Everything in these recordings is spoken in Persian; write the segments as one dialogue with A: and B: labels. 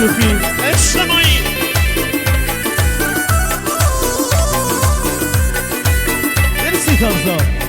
A: شوفی
B: اجتماعی
A: مرسی کامزاد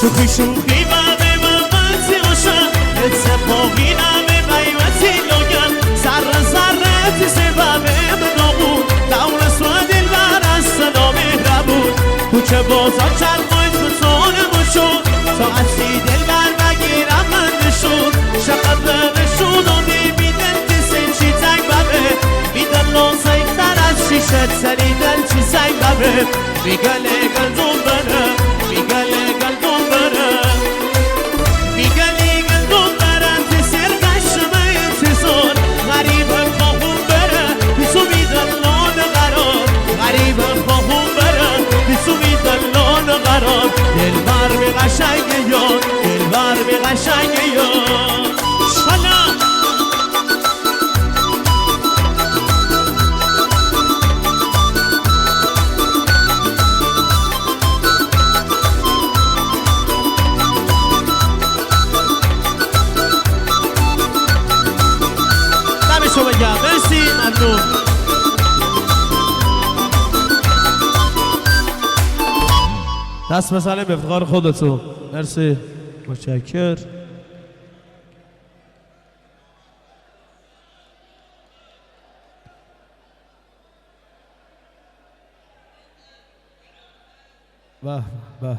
B: شوخی شوخی و به ممتی باشم اتفاقی نمه قیمتی لگن سر ذره سبب بدامون دور سوه دل بر از سلام مهربون کوچه بازار چرمای تو تانه باشون ساعتی دل بر بگیرم من نشون شقب نشون و نمیدن کسی چی تنگ ببه میدن لازه تر از شیشه تری دل چی سنگ ببه میگله گلدون بره میگله گلدون بره میگلی گلدون بره تسر قشمه انتظار غریب خواهون بره بیسو میدن لان قرار غریب خواهون بره بیسو میدن لان قرار دل بر می قشنگ یار دل بر می قشنگ یار شالا شما بگم مرسی ممنون
A: دست بزنیم به افتخار خودتون مرسی متشکر به به